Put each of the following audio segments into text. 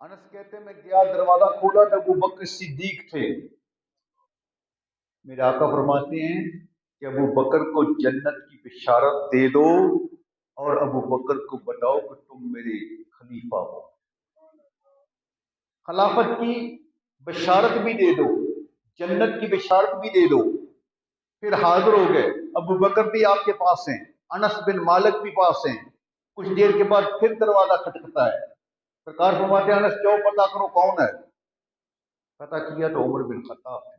انس کہتے میں گیا دروازہ کھولا تو ابو بکر صدیق تھے. میرے آقا فرماتے ہیں کہ ابو بکر کو جنت کی بشارت دے دو اور ابو بکر کو بتاؤ کہ تم میرے خلیفہ ہو. خلافت کی بشارت بھی دے دو، جنت کی بشارت بھی دے دو. پھر حاضر ہو گئے. ابو بکر بھی آپ کے پاس ہیں، انس بن مالک بھی پاس ہیں. کچھ دیر کے بعد پھر دروازہ کھٹکتا ہے. سرکار فرماتے ہیں انس جاؤ پتہ کرو کون ہے. پتہ کیا تو عمر بن خطاب ہے.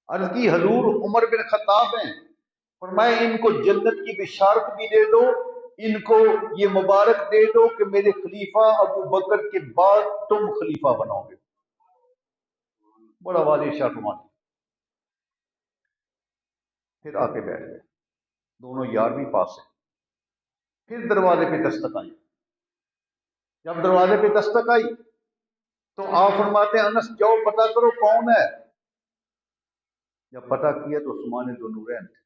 عرض کی حضور عمر بن خطاب ہیں. فرمایا ان کو جنت کی بشارت بھی دے دو، ان کو یہ مبارک دے دو کہ میرے خلیفہ ابو بکر کے بعد تم خلیفہ بناؤ گے. بڑا واضح شاہ فرماتے. پھر آ کے بیٹھ گئے. دونوں یار بھی پاس ہیں. پھر دروازے پہ دستک آئی. جب دروازے پہ دستک آئی تو آپ فرماتے ہیں انس جاؤ پتہ کرو کون ہے. جب پتہ کیا تو عثمان ذو النورین تھے.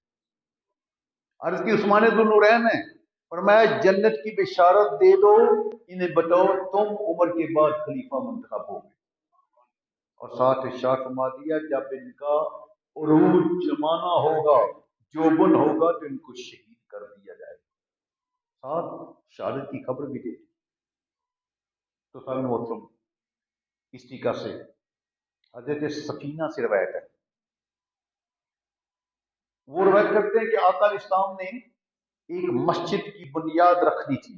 عرض کی عثمان ذو النورین ہے. فرمایا جنت کی بشارت دے دو، انہیں بتاؤ تم عمر کے بعد خلیفہ منتخب ہو گئے. اور ساتھ ارشاد فرما دیا جب ان کا عروج زمانہ ہوگا، جوبن ہوگا تو ان کو شہید کر دیا جائے گا. ساتھ شہادت کی خبر بھی دے دی. تو سامنے محترم اس طریقہ سے حضرت سفینہ سے روایت ہے. وہ روایت کرتے ہیں کہ آقا علیہ السلام نے ایک مسجد کی بنیاد رکھنی تھی.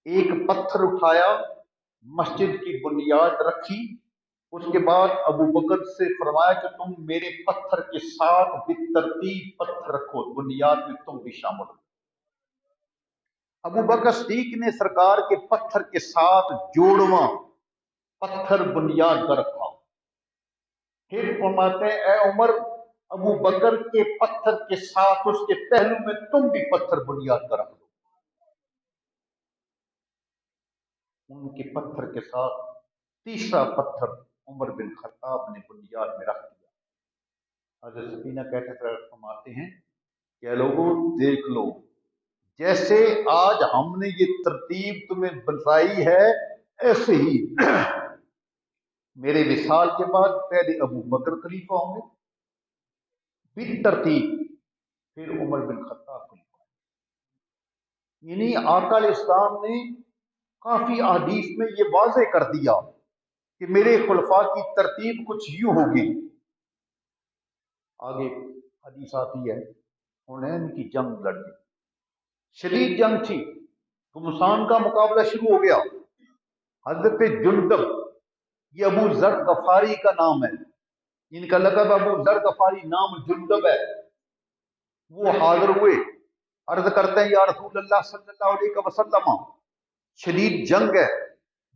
ایک پتھر اٹھایا، مسجد کی بنیاد رکھی. اس کے بعد ابو بکر سے فرمایا کہ تم میرے پتھر کے ساتھ بالترتیب پتھر رکھو، بنیاد میں تم بھی شامل ہو. ابو بکر صدیق نے سرکار کے پتھر کے ساتھ جوڑواں پتھر بنیاد پر رکھا. پھر فرماتے ہیں اے عمر ابو بکر کے پتھر کے ساتھ اس کے پہلو میں تم بھی پتھر بنیاد پر رکھ دو. ان کے پتھر کے ساتھ تیسرا پتھر عمر بن خطاب نے بنیاد میں رکھ دیا. حضرت سفینہ کہتے فرماتے ہیں کہ لوگوں دیکھ لو جیسے آج ہم نے یہ ترتیب تمہیں بتائی ہے ایسے ہی میرے وصال کے بعد پہلے ابو بکر خلیفہ ہوں گے بالترتیب، پھر عمر بن خطاب خلیفہ. یعنی آقا علیہ السلام نے کافی احادیث میں یہ واضح کر دیا کہ میرے خلفاء کی ترتیب کچھ یوں ہوگی. آگے حدیث آتی ہے حنین کی جنگ لڑ دی، شدید جنگ تھی، گھمسان کا مقابلہ شروع ہو گیا. حضرت جندب، یہ ابو ذر غفاری کا نام ہے، ان کا لقب ابو ذر غفاری نام جندب ہے. وہ حاضر ہوئے، عرض کرتے ہیں یا رسول اللہ صلی اللہ علیہ وسلم شدید جنگ ہے،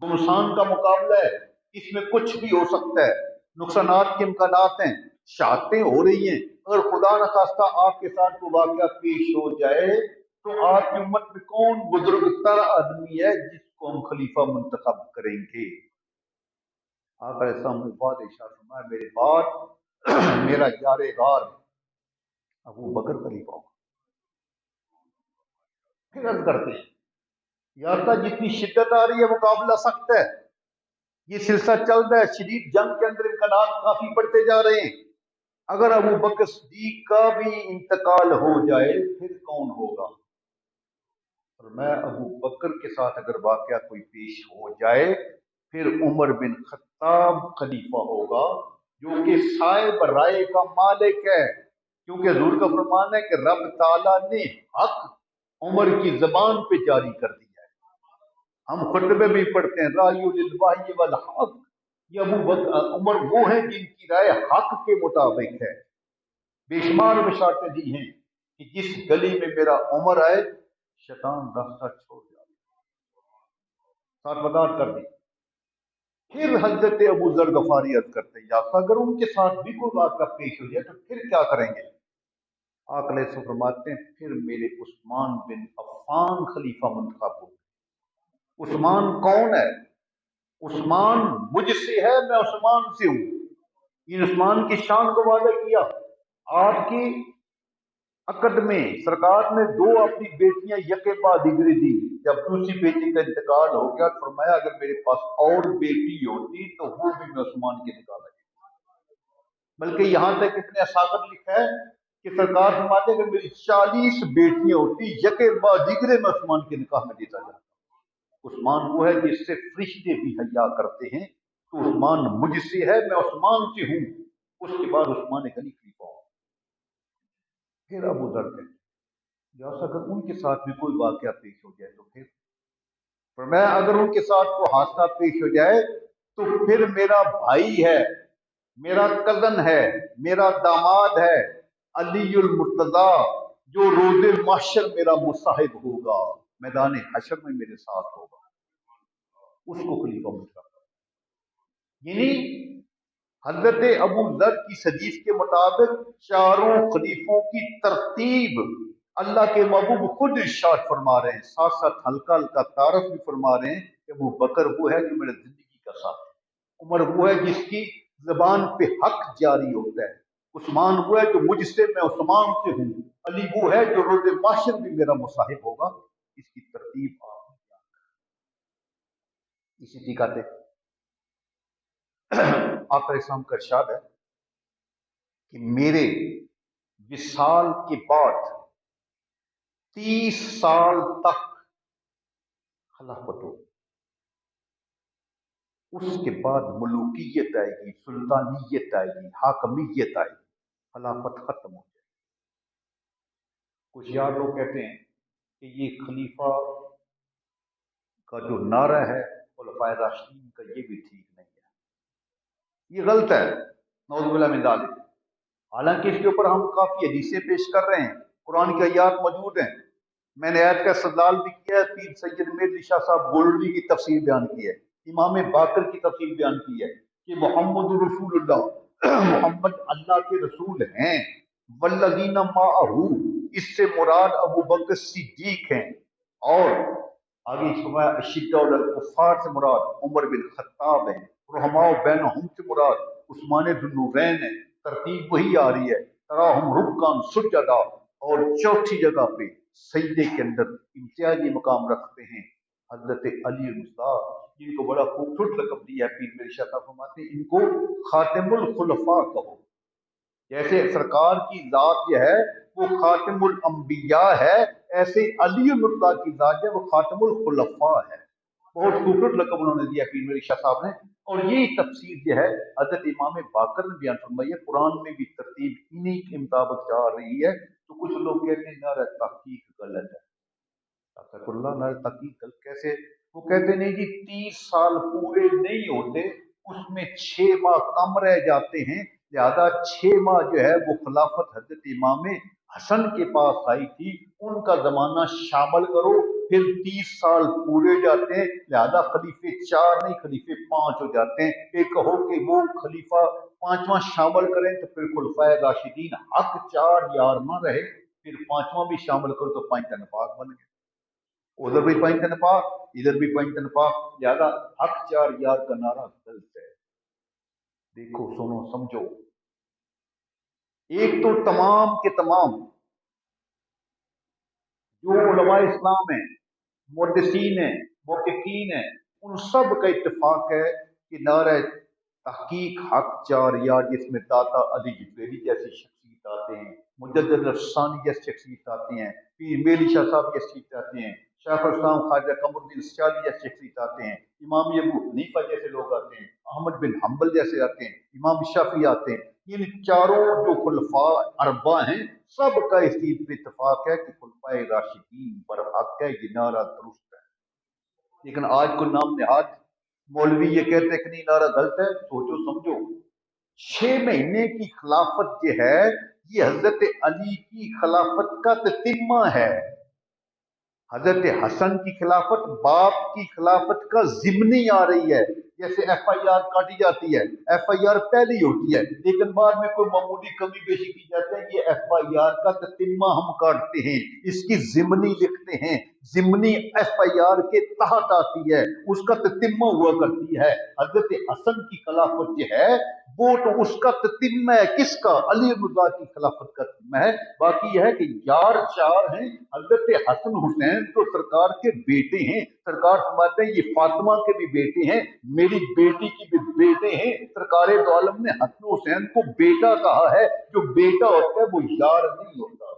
گھمسان کا مقابلہ ہے، اس میں کچھ بھی ہو سکتا ہے، نقصانات کے امکانات ہیں، شہادتیں ہو رہی ہیں. اگر خدا نخواستہ آپ کے ساتھ کوئی واقعہ پیش ہو جائے تو آپ کی امت میں کون بزرگ تر آدمی ہے جس کو ہم خلیفہ منتخب کریں گے؟ آقا علیہ السلام نے بعد ارشاد فرمایا میرے بعد میرا یار غار ابو بکر خلیفہ ہوگا. پھر عرض کرتے ہیں یا اللہ جتنی شدت آ رہی ہے مقابلہ سخت ہے، یہ سلسلہ چل رہا ہے، شدید جنگ کے اندر امکانات کافی بڑھتے جا رہے ہیں. اگر ابو بکر صدیق کا بھی انتقال ہو جائے پھر کون ہوگا؟ اور میں ابو بکر کے ساتھ اگر واقعہ کوئی پیش ہو جائے پھر عمر بن خطاب خلیفہ ہوگا جو کہ صاحب رائے کا مالک ہے. کیونکہ حضور کا فرمان ہے کہ رب تعالیٰ نے حق عمر کی زبان پہ جاری کر دیا ہے. ہم خطبے میں پڑھتے ہیں رائے للوحی والحق، یہ ابو بکر عمر وہ ہیں جن کی رائے حق کے مطابق ہے. بے شمار بشارتیں دی ہیں کہ جس گلی میں میرا عمر آئے شیطان راستہ چھوڑ جائے، ساتھ وضاحت کر دی. پھر حضرت ابو ذر غفاری عرض کرتے ہیں یا اگر ان کے ساتھ بھی کوئی واقعہ پیش ہو جائے تو پھر کیا کریں گے؟ آقا علیہ السلام فرماتے ہیں پھر میرے عثمان بن عفان خلیفہ منتخب ہو. عثمان کون ہے؟ عثمان مجھ سے ہے، میں عثمان سے ہوں. ان عثمان کی شان کو واضح کیا. آپ کی अकद में सरकार ने दो अपनी बेटियां यके बाद दिगरी दी। जब दूसरी बेटी का इंतकाल हो गया, फरमाया अगर मेरे पास और बेटी होती तो वो भी मैं उस्मान के निकाह में। बल्कि यहां तक इतने असाकत लिखा है कि सरकार फरमाते अगर मेरी 40 बेटियां होती यके बाद दिगरे में उस्मान के निकाह में देता जाता। उस्मान वो है जिससे फरिश्ते भी हया करते हैं, तो उस्मान मुझसे है, मैं उस्मान से हूं। उसके बाद उस्मान गनी खलीफा हो। फिर अबू दर कहते अगर उनके साथ भी कोई वाकया पेश हो जाए तो फिर मैं अगर उनके साथ कोई हादसा पेश हो जाए तो फिर मेरा भाई है, मेरा कजन है, मेरा दामाद है अलीउल मुर्तजा, जो रोजे महशर मेरा मुसाहिब होगा, मैदान हशर में मेरे साथ होगा, उसको खलीफा मुतलक। यानी हजरत अबू दर की हदीस के मुताबिक चारों खलीफों की तरतीब अल्लाह के महबूब खुद इरशाद फरमा रहे हैं, साथ साथ हल्का हल्का तारफ भी फरमा रहे हैं कि अबू बकर वो है जो मेरे जिंदगी का साथ है, उमर वो है जिसकी जबान पे हक जारी होता है, उस्मान वो है जो मुझसे मैं उस्मान से हूँ, अली वो है जो रोज़े माशर भी मेरा मुसाहिब होगा। इसकी तरतीब आप इसी दिखाते आका इस्लाम का इरशाद है कि मेरे विसाल के बाद 30 साल तक खिलाफत हो, उसके बाद मलूकियत आएगी, सुल्तानियत आएगी, हाकमियत आएगी, खिलाफत खत्म हो जाएगी। कुछ यार लोग कहते हैं कि ये खलीफा का जो नारा है खुलफाए राशिदीन का, ये भी ठीक नहीं है, ये गलत है, नौजुबिल्लाह मिन ज़ालिक। हालांकि इसके ऊपर हम काफी हदीसें पेश कर रहे हैं, कुरान की आयत मौजूद हैं। मैंने आयत का इस्तेदलाल भी किया है, पीर सैयद मेहदी शाह साहब गोल्डी की तफसीर बयान की है, इमाम बाकर की तफसीर बयान की है कि मोहम्मद रसूलुल्लाह, मोहम्मद अल्लाह के रसूल हैं, वल्लज़ीना माअहू, इससे मुराद अबू बकर सिद्दीक हैं, और आगे शिद्दतुल कुफ़ार से मुराद उमर बिन खत्ताब हैं, रहमाओ बैनहुम से मुराद उस्मान ज़ुन्नूरैन है। तरतीब वही आ रही है, तराहुम रुक्कान सुज्जदा, और चौथी जगह पे सजदे के अंदर इम्तियाजी मकाम रखते हैं हजरत अली मुस्ताफ, जिनको बड़ा खूबसूरत लक़ब दिया है पीर मेरे शाह साहब फरमाते हैं इनको खातिमुल खुलफा कहो। जैसे सरकार की जात जो है वो खातिमुल अंबिया है, ऐसे अली मुर्तज़ा की जात है वो खातिमुल खुलफा है। बहुत खूबसूरत लक़ब उन्होंने दिया पीर मेरे शाह साहब ने। और यही तफसीर जो है हजरत इमाम बाकर ने बयान फरमाई है, कुरान में भी तरतीब इन्हीं के मुताबिक जा रही है। तो कुछ लोग कहते हैं नारा तहकीक गलत है, नारा तहकीक गलत कैसे? वो कहते नहीं जी, 30 साल पूरे नहीं होते, उसमें 6 माह कम रह जाते हैं, लिहाजा 6 माह जो है वो खिलाफत हजरत इमाम हसन के पास आई थी, उनका जमाना शामिल करो, फिर 30 साल पूरे जाते हैं, लिहाजा खलीफे 4 नहीं खलीफे 5 हो जाते हैं। फिर कहो कि वो खलीफा 5वां शामिल करें तो फिर खुलफाए राशिदीन हक 4 यार ना रहे, फिर 5वां भी शामिल करो तो 5 तनपाक बन गए, उधर भी 5 तनपाक, इधर भी 5 तनपाक, लिहाजा हक 4 यार का नारा गलत है। देखो सुनो समझो, एक तो तमाम के तमाम जो उलमा इस्लाम है, मुहद्दिसीन है, मुहक्किकीन है, उन सब का इत्तेफाक है कि नारा तहकीक हक 4 यार, जिसमें दाता अली जुबैरी जैसी शख्सियत आते हैं, मुजद्दिद अफसानी जैसे शख्सियत आते हैं, पीर मेहदी शाह साहब जैसे शख्सियत आते हैं, शेख इस्लाम ख्वाजा कमरुद्दीन सियाली जैसे शख्सियत आते हैं, इमाम अबू हनीफा जैसे लोग आते हैं, अहमद बिन हम्बल जैसे आते हैं, इमाम शाफी आते हैं। इन चारों जो खुलफा अरबा हैं, सब का इस चीज पे इत्तेफाक है कि खुलफाए राशिदीन पर हक है, ये नारा दुरुस्त है। लेकिन आज को नाम निहाद मौलवी ये कहते हैं कि नहीं नारा गलत है। सोचो समझो, 6 महीने की खिलाफत जो है ये हजरत अली की खिलाफत का ततिम्मा है। हजरत हसन की खिलाफत बाप की खिलाफत का जिम्नी आ रही है। जैसे FIR काटी जाती है, FIR पहली होती है, लेकिन बाद में कोई मामूली कमी पेशी की जाती है, ये FIR का ततिम्मा हम काटते हैं, इसकी जिम्नी लिखते हैं, ضمنی FIR के तहत आती है, उसका ततिम्मा हुआ करती है। हजरत हसन की खिलाफत जो है वो तो उसका ततिम्मा है, किसका? अली रज़ा की खिलाफत का ततिम्मा है। बाकी यह है कि यार चार हैं। हजरत हसन हुसैन तो सरकार के बेटे हैं। सरकार फरमाते हैं ये फातिमा के भी बेटे हैं, मेरी बेटी की भी बेटे हैं। सरकार दो आलम ने हसन हुसैन को बेटा कहा है। जो बेटा होता है वो यार नहीं होता,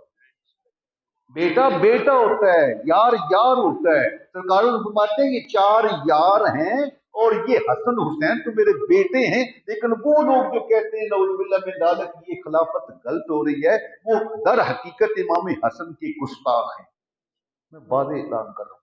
बेटा बेटा होता है, यार यार होता है। सरकार फरमाते हैं ये चार यार हैं और ये हसन हुसैन तो मेरे बेटे हैं। लेकिन वो लोग जो कहते हैं नऊजुबिल्लाह मिन ज़ालिक ये खिलाफत गलत हो रही है, वो दर हकीकत इमाम हसन के गुस्ताख हैं। मैं वाज़ेह ऐलान कर रहा हूँ,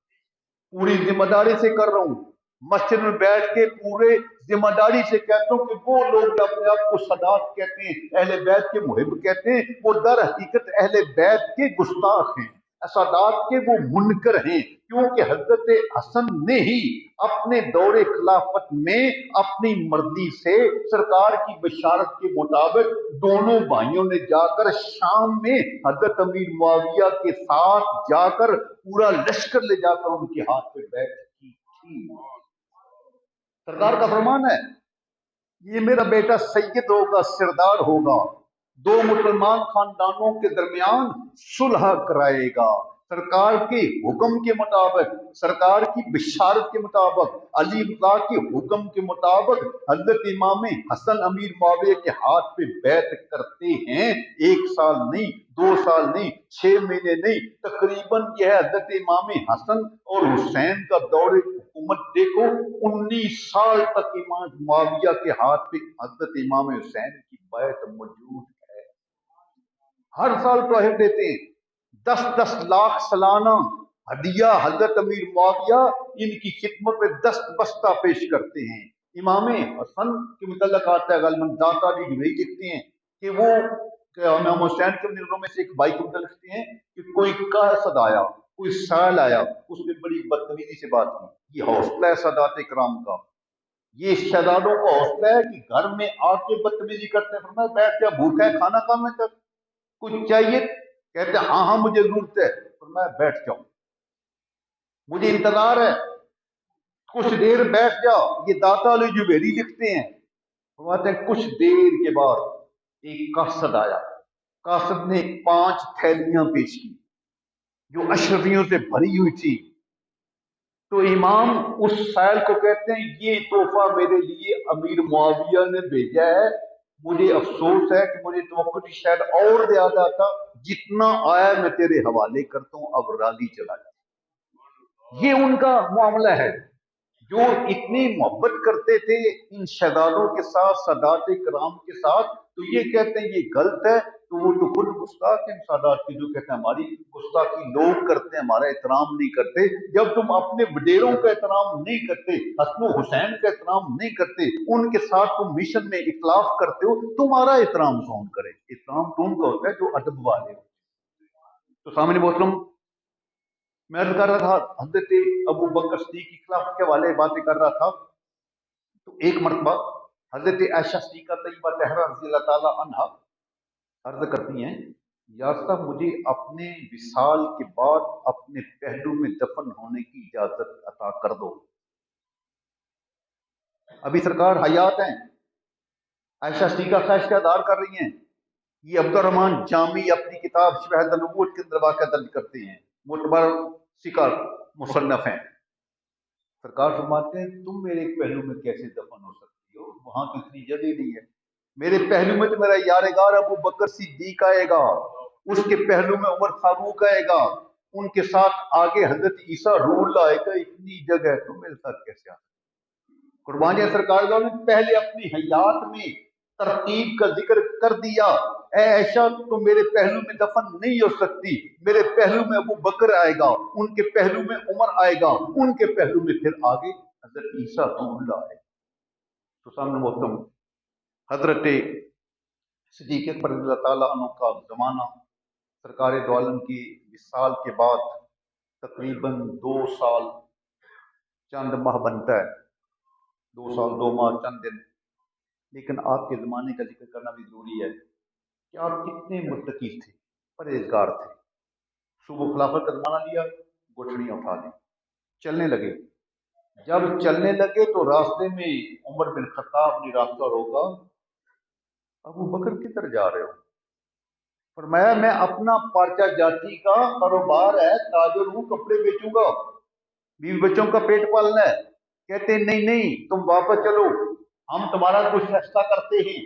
पूरी जिम्मेदारी से कर रहा हूँ, मस्जिद में बैठ के पूरे जिम्मेदारी से कहता हूँ कि वो लोग जो अपने आप को सदात कहते हैं, अहले बैत के मुहिब कहते हैं, वो दर हकीकत अहले बैत के गुस्ताख हैं, सदात के वो मुनकर हैं। क्योंकि हजरत हसन ने ही अपने दौरे खिलाफत में अपनी मर्जी से सरकार की बशारत के मुताबिक दोनों भाइयों ने जाकर शाम में हजरत अमीर मुआविया के साथ जाकर पूरा लश्कर ले जाकर उनके हाथ पे बैठ की थी। सरकार का फरमान है ये मेरा बेटा सैयद होगा, सरदार होगा, दो मुसलमान खानदानों के दरमियान सुलह कराएगा। सरकार के हुक्म के मुताबिक, सरकार की बिशारत के मुताबिक, अली रज़ा के हुक्म के मुताबिक हजरत इमाम हसन अमीर मुआविया के हाथ पे बैत करते हैं। 1 साल नहीं, 2 साल नहीं, 6 महीने नहीं, तकरीबन यह है हजरत इमाम हसन और हुसैन का दौरे हुकूमत देखो, 19 साल तक इमाम मुआविया के हाथ पे हजरत इमाम हुसैन की बैत मौजूद है। हर साल तोहफे देते हैं, 10-10 लाख सालाना हदिया हजरत अमीर मुआविया इनकी खिदमत में 10 बस्ता पेश करते हैं। इमाम हसन के मुतल्लक आता है, गालिबन दाता जी जुबैरी लिखते हैं कि वो इमाम हुसैन के निर्णयों में से एक भाई को लिखते हैं कि कोई कासद आया, कोई साल आया, उसने बड़ी बदतमीजी से बात की। ये हौसला है सदात इकराम का, ये शहजादों का हौसला है कि घर में आके बदतमीजी करते हैं। फरमाया बैठ जा, भूखा है खाना खा, में कर, कुछ चाहिए? कहते हाँ हाँ मुझे जरूरत है। फरमाया बैठ जाओ, मुझे इंतजार है, कुछ देर बैठ जाओ। ये दाता अली जुबैरी लिखते हैं, फरमाते हैं कुछ देर के बाद एक कासद आया। कासद ने 5 थैलियां पेश की जो अशरफियों से भरी हुई थी। तो इमाम उस साइल को कहते हैं ये तोहफा मेरे लिए अमीर मुआविया ने भेजा है, मुझे अफसोस है कि मुझे तो शायद और ज्यादा था, जितना आया मैं तेरे हवाले करता हूं, अब राजी चला जा। ये उनका मामला है, जो इतनी मोहब्बत करते थे इन शहजादों के साथ, सदात कराम के साथ। तो ये कहते हैं ये गलत है, तो वो तो खुद गुस्ताख हैं सादात के, जो कहते हैं हमारी गुस्ताखी लोग करते हैं, हमारा एहतराम नहीं करते। जब तुम अपने वडेरों का एहतराम नहीं करते, हसन हुसैन का एहतराम नहीं करते, उनके साथ तुम मिशन में इख्लाफ करते हो, तुम्हारा एहतराम कौन करे? एहतराम तो उनका होता है जो अदब वाले हो। तो सामने मोहतरम, मैं अर्ज कर रहा था हजरत अबू बकर सिद्दीक की खिलाफत के हवाले बातें कर रहा था। तो एक मरतबा हजरत आयशा सिद्दीक़ा तय्यबा तहरा रज़ी अल्लाह ताला अन्हा अर्ज करती हैं, या साहब मुझे अपने विसाल के बाद अपने पहलू में दफन होने की इजाजत अता कर दो। अभी सरकार हयात हैं, आयशा सिद्दीक़ा ख्वाहिश का इज़हार कर रही हैं। ये अब्दुर्रहमान जामी अपनी किताब शवाहिद अन्नुबुव्वत के अंदर वाक़या दर्ज करते हैं, मुतबर सिका मुसन्नफ हैं। सरकार फरमाते हैं तुम मेरे एक पहलू में कैसे दफन हो सकती हो, वहां तो इतनी जगह नहीं है। मेरे पहलू में तो मेरा यारगार अबू बकर सिद्दीक आएगा, उसके पहलू में उमर फारूक आएगा, उनके साथ आगे हजरत ईसा रूहुल्लाह आएगा। इतनी जगह है, तो मेरे साथ कैसे आ? कुर्बानियां सरकार ने पहले अपनी हयात में तरतीब का जिक्र कर दिया। ऐ ऐशा तो मेरे पहलू में दफन नहीं हो सकती, मेरे पहलू में अबू बकर आएगा, उनके पहलू में उमर आएगा, उनके पहलू में फिर आगे हजरत ईसा रूहुल्लाह आएगा। तो सामने मोहतरम हजरत सिद्दीक़ अकबर रज़ियल्लाहु ताला अन्हु का जमाना, सरकार दो आलम की विसाल के बाद तकरीबन 2 साल चंद माह बनता है, 2 साल 2 माह चंद दिन। लेकिन आपके ज़माने का जिक्र करना भी जरूरी है कि आप कितने मुत्तकी थे, परहेजगार थे। सुबह खिलाफत का ज़माना लिया, گٹھڑیاں اٹھا لی، چلنے لگے۔ جب چلنے لگے تو راستے میں عمر بن خطاب نے راستہ روکا، ابو بکر کدھر جا رہے ہو؟ فرمایا میں اپنا پارچہ جاتی کا کاروبار ہے، تاجر ہوں، کپڑے بیچوں گا، بیوی بچوں کا پیٹ پالنا ہے۔ کہتے ہیں نہیں نہیں، تم واپس چلو، ہم تمہارا کچھ فیصلہ کرتے ہیں۔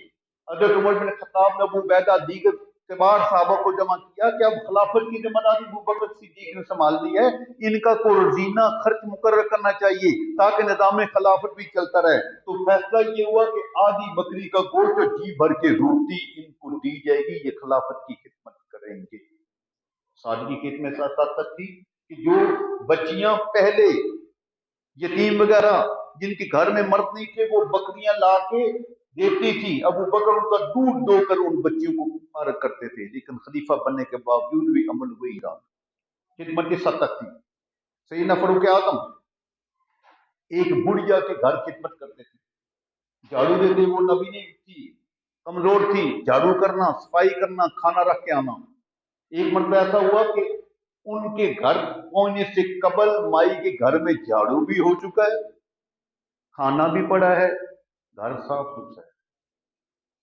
حضرت عمر بن خطاب نے ابو عبیدہ دیگر کبار صحابہ کو جمع کیا کہ اب خلافت کی ذمہ داری ابو بکر صدیق نے سنبھال لی ہے، ان کا کوئی روزینہ خرچ مقرر کرنا چاہیے تاکہ نظام خلافت بھی چلتا رہے۔ تو فیصلہ یہ ہوا کہ آدھی بکری کا گوشت جی بھر کے روٹی ان کو دی جائے گی، یہ خلافت کی خدمت کریں گے۔ سادگی کی اتنے ساتھ تک تھی کہ جو بچیاں پہلے یتیم وغیرہ جن کے گھر میں مرد نہیں تھے وہ بکریاں لا کے دیتی تھی، ابو بکر ان کا دودھ دو کر ان بچیوں کو فارغ کرتے تھے، لیکن خلیفہ بننے کے باوجود بھی عمل وہی رہا، خدمت اس حد تک تھی۔ سیدنا فاروق اعظم ایک بڑھیا کے گھر خدمت کرتے تھے، جھاڑو دیتے، وہ نبی نہیں تھی، کمزور تھی، جھاڑو کرنا، صفائی کرنا، کھانا رکھ کے آنا۔ ایک مرتبہ ایسا ہوا کہ ان کے گھر پہنچنے سے قبل مائی کے گھر میں جھاڑو بھی ہو چکا ہے، کھانا بھی پڑا ہے، گھر صاف ستھرا ہے،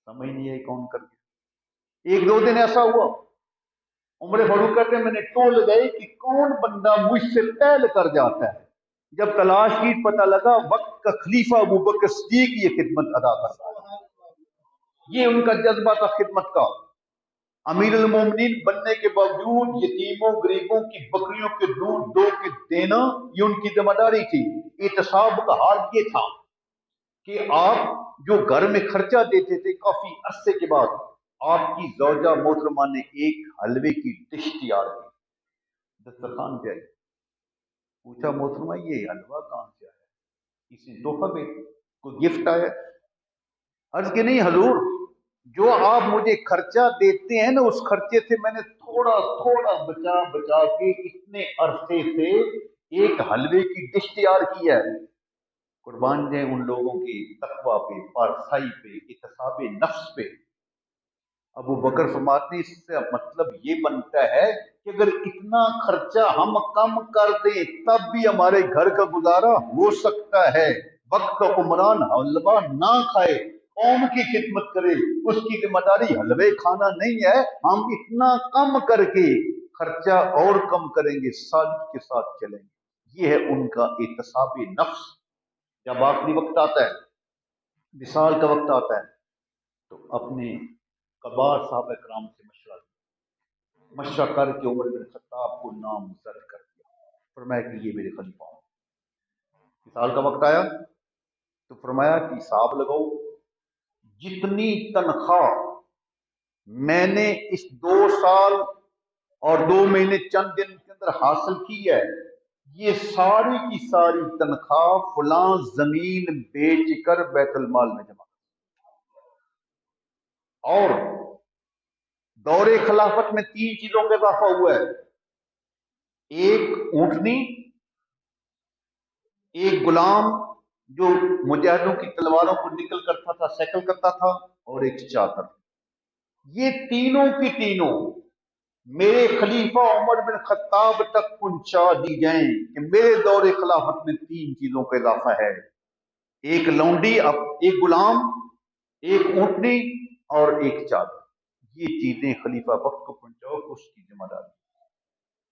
سمجھ نہیں آئی کون کر کے۔ ایک دو دن ایسا ہوا، عمر فاروق کہتے ہیں میں نے ٹول گئی کہ کون بندہ مجھ سے پہل کر جاتا ہے، جب تلاش کی پتہ لگا وقت کا خلیفہ ابو بکر صدیق یہ خدمت ادا کرتا ہے، یہ ان کا جذبہ تھا خدمت کا۔ امیر المومنین بننے کے باوجود یتیموں غریبوں کی بکریوں کے دودھ دو کے دینا یہ ان کی ذمہ داری تھی۔ احتساب کا حال یہ تھا کہ آپ جو گھر میں خرچہ دیتے تھے، کافی عرصے کے بعد آپ کی زوجہ محترمہ نے ایک حلوے کی ڈش تیار کی، دسترخوان پہ آئی، پوچھا محترمہ یہ حلوہ کہاں سے آیا؟ کسی تحفہ پہ کوئی گفٹ آیا؟ عرض کہ نہیں حضور، جو آپ مجھے خرچہ دیتے ہیں نا اس خرچے سے میں نے تھوڑا تھوڑا بچا بچا کے اتنے عرصے سے ایک حلوے کی ڈش تیار کی ہے۔ قربان جائیں ان لوگوں کی تقوی پہ، پارسائی پہ، احتساب نفس پہ۔ ابو بکر فرماتے ہیں اس سے مطلب یہ بنتا ہے کہ اگر اتنا خرچہ ہم کم کر دیں تب بھی ہمارے گھر کا گزارا ہو سکتا ہے۔ وقت کا عمران حلوہ نہ کھائے، قوم کی خدمت کرے، اس کی ذمہ داری حلوے کھانا نہیں ہے۔ ہم اتنا کم کر کے خرچہ اور کم کریں گے، سادگی کے ساتھ چلیں گے، یہ ہے ان کا احتساب نفس۔ جب آخری وقت آتا ہے، وصال کا وقت آتا ہے، تو اپنے کبار صحابہ کرام سے مشورہ کر کے عمر بن خطاب کو نامزد کر دیا، فرمایا کہ یہ میرے خلیفہ ہوں۔ وصال کا وقت آیا تو فرمایا کہ حساب لگاؤ، جتنی تنخواہ میں نے اس 2 سال اور 2 مہینے چند دن کے اندر حاصل کی ہے، یہ ساری کی ساری تنخواہ فلاں زمین بیچ کر بیت المال میں جمع، اور دور خلافت میں 3 چیزوں کا اضافہ ہوا ہے، ایک اونٹنی، ایک غلام جو مجاہدوں کی تلواروں کو نکل کرتا تھا، سیکل کرتا تھا، اور ایک چادر۔ یہ تینوں کی تینوں میرے خلیفہ عمر بن خطاب تک پہنچا دی جائیں کہ میرے دور خلافت میں 3 چیزوں کا اضافہ ہے، ایک لونڈی، ایک غلام، ایک اونٹنی اور ایک چادر۔ یہ چیزیں خلیفہ وقت کو پہنچاؤ، اس کی ذمہ داری۔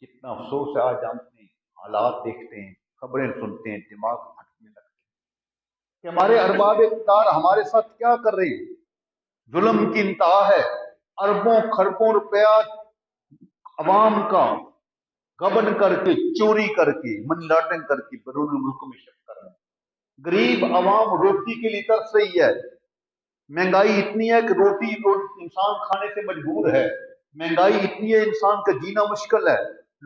کتنا افسوس ہے آج ہم اپنے حالات دیکھتے ہیں، خبریں سنتے ہیں، دماغ پھٹنے لگتے ہیں کہ ہمارے ارباب اقتدار ہمارے ساتھ کیا کر رہے ہیں۔ ظلم کی انتہا ہے، اربوں خربوں روپیہ عوام کا گبن کر کے، چوری کر کے، منی لانڈرنگ کر کے بیرون ملک میں شفٹ کر رہے ہیں۔ غریب عوام روٹی کے لیے ترس رہی ہے، مہنگائی اتنی ہے کہ روٹی انسان کھانے سے مجبور ہے، مہنگائی اتنی ہے انسان کا جینا مشکل ہے،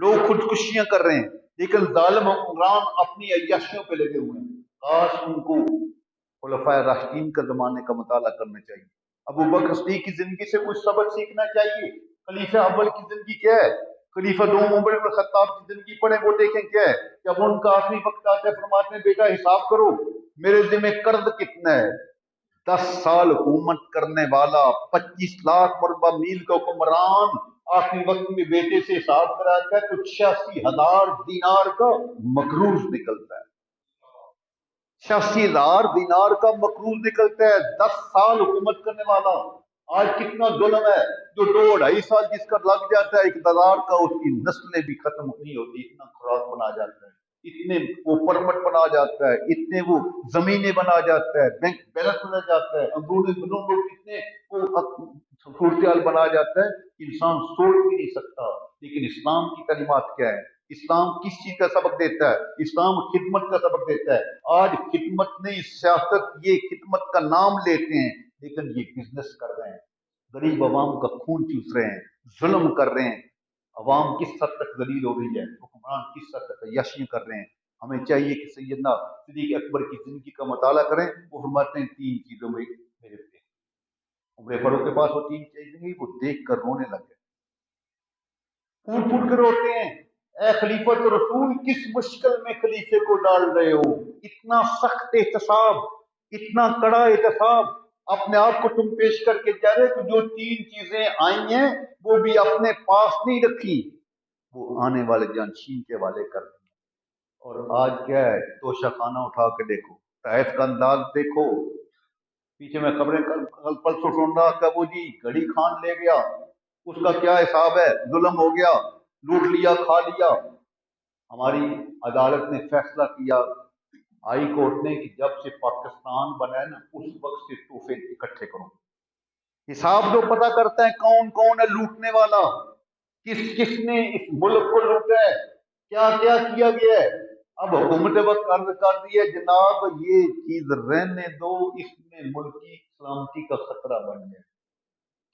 لوگ خودکشیاں کر رہے ہیں، لیکن ظالم حکمران اپنی عیاشیوں پہ لگے ہوئے ہیں۔ کاش ان کو خلفائے راشدین کا زمانے کا مطالعہ کرنا چاہیے، ابو بکر صدیق کی زندگی سے کچھ سبق سیکھنا چاہیے۔ خلیفہ اول کی زندگی کیا ہے، خلیفہ دوم عمر بن خطاب کی زندگی پڑھیں، وہ دیکھیں کیا ہے۔ جب ان کا آخری وقت آتا ہے فرماتے ہیں بیٹا حساب کرو میرے ذمہ قرض کتنا ہے۔ 10 سال حکومت کرنے والا، 25 لاکھ مربع میل کا حکمران، आखिरी वक्त में बेटे से हिसाब कराता है तो 86,000 दिनार का मकरूज निकलता है। 86,000 दिनार का मकरूज निकलता है। 10 साल हुकूमत करने वाला। आज कितना जुल्म है, जो 2-2.5 साल जिसका लग जाता है इक़्तिदार का, उसकी नस्लें भी खत्म नहीं होती। इतना खुराक बना जाता है, इतने वो परमट बना जाता है, इतने वो जमीनें बना जाता है, बैंक बैलेंस बना जाता है, अंदरूनी मुल्कों को कितने वो सूरत बना जाता है, इंसान सोच भी नहीं सकता। लेकिन इस्लाम की तालीमात क्या है? इस्लाम किस चीज का सबक देता है? इस्लाम खिदमत का सबक देता है। आज खिदमत नहीं, सियासत ये खिदमत का नाम लेते हैं, लेकिन ये बिजनेस कर रहे हैं, गरीब अवाम का खून चूस रहे हैं, जुल्म कर रहे हैं। अवाम किस हद तक जलील हो रही है, हुक्मरान किस हद तक यशियां कर रहे हैं। हमें चाहिए कि सैयदना सिद्दीक अकबर की जिंदगी का मुताला करें। वो फरमाते हैं 3 चीजों में मेरे पे उम्र फारूक के पास वो 3 चीजें, वो देख कर रोने लगे, फूट फूट कर रोते हैं। ए खलीफत रसूल, किस मुश्किल में खलीफे को डाल रहे हो? इतना सख्त एहतसाब, इतना कड़ा एहतसाब अपने आप को तुम पेश करके जा रहे हो। जो 3 चीजें आई हैं वो भी अपने पास नहीं रखी, वो आने वाले जानशीन के हवाले कर दी। और आज क्या है, तोशा खाना उठा के देखो, तहफ का अंदाज देखो। पीछे में खबरें कल परसों सुन रहा था, वो जी घड़ी खान ले गया, उसका क्या हिसाब है? जुल्म हो गया, लूट लिया, खा लिया। हमारी अदालत ने फैसला किया, हाई कोर्ट ने, कि जब से पाकिस्तान बना है ना, उस वक्त से तोहफे इकट्ठे करो। हिसाब जो पता करता है कौन कौन है लूटने वाला, किस किसने इस मुल्क को लूटा है, क्या क्या किया गया है। अब हुकूमत वक्त अर्ज कर दी है, जनाब ये चीज रहने दो, इसमें मुल्क की सलामती का खतरा बन जाए।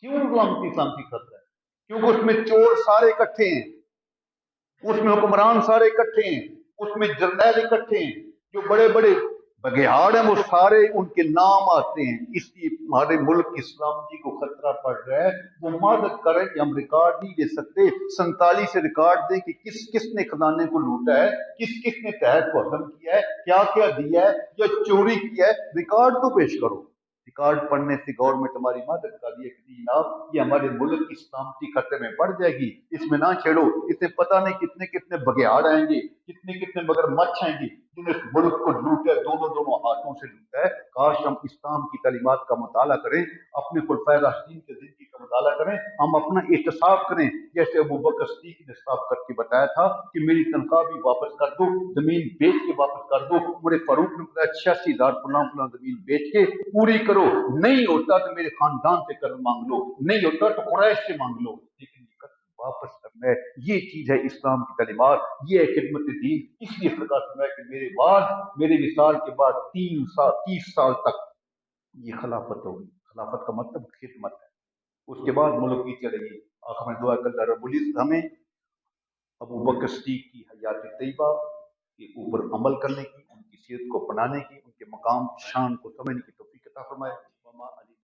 क्यों सलामती खतरा है? क्योंकि उसमें चोर सारे इकट्ठे हैं, उसमें हुक्मरान सारे इकट्ठे हैं, उसमें जर्नैल इकट्ठे हैं, जो बड़े बड़े बगेहाड़ हैं वो सारे उनके नाम आते हैं। इसलिए हमारे मुल्क की सलामती को खतरा पड़ रहा है। वो मदद करें कि हम रिकॉर्ड नहीं दे सकते, 47 से रिकॉर्ड दें कि किस किसने खजाने को लूटा है, किस किसने तहत को हजम किया है, क्या क्या दिया है या चोरी किया है। रिकॉर्ड तो पेश करो। रिकॉर्ड पढ़ने से गवर्नमेंट हमारी मदद कर रही है कि जनाब ये हमारे मुल्क की सलामती खतरे में पड़ जाएगी, इसमें ना छेड़ो। इससे पता नहीं कितने कितने बगेहाड़ आएंगे, कितने कितने मगरमच्छ आएंगे जिन्हें मुल्क को लूटा है, दोनों दोनों हाथों से लूटा है। काश हम इस्लाम की तालीमात का मुताला करें, अपने खुलफाए राशिदीन की जिंदगी का मुताला करें, हम अपना एहतसाब करें। जैसे अबू बकर सिद्दीक ने साफ करके बताया था कि मेरी तनख्वाह भी वापस कर दो, जमीन बेच के वापस कर दो। उमर फारूक ने बताया 86,000 फलां फलां जमीन बेच के पूरी करो, नहीं होता तो मेरे खानदान से कर्ज मांग लो, नहीं होता तो कुरैश से मांग लो, लेकिन वापस करना है। ये चीज है इस्लाम की तालीमात, ये है खिदमत दीन। इसलिए सरकार फरमाया कि मेरे बाद, मेरे विसाल के बाद 30 साल तक ये खिलाफत होगी। खिलाफत का मतलब खिदमत है। उसके बाद मुल्क की चलेगी। आखिर में दुआ कर रब्बुल इज्जत हमें अबू बकर सिद्दीक की हयात तैयबा के ऊपर अमल करने की, उनकी सीरत को अपनाने की, उनके मकाम शान को समझने की तौफीक अता फरमाए।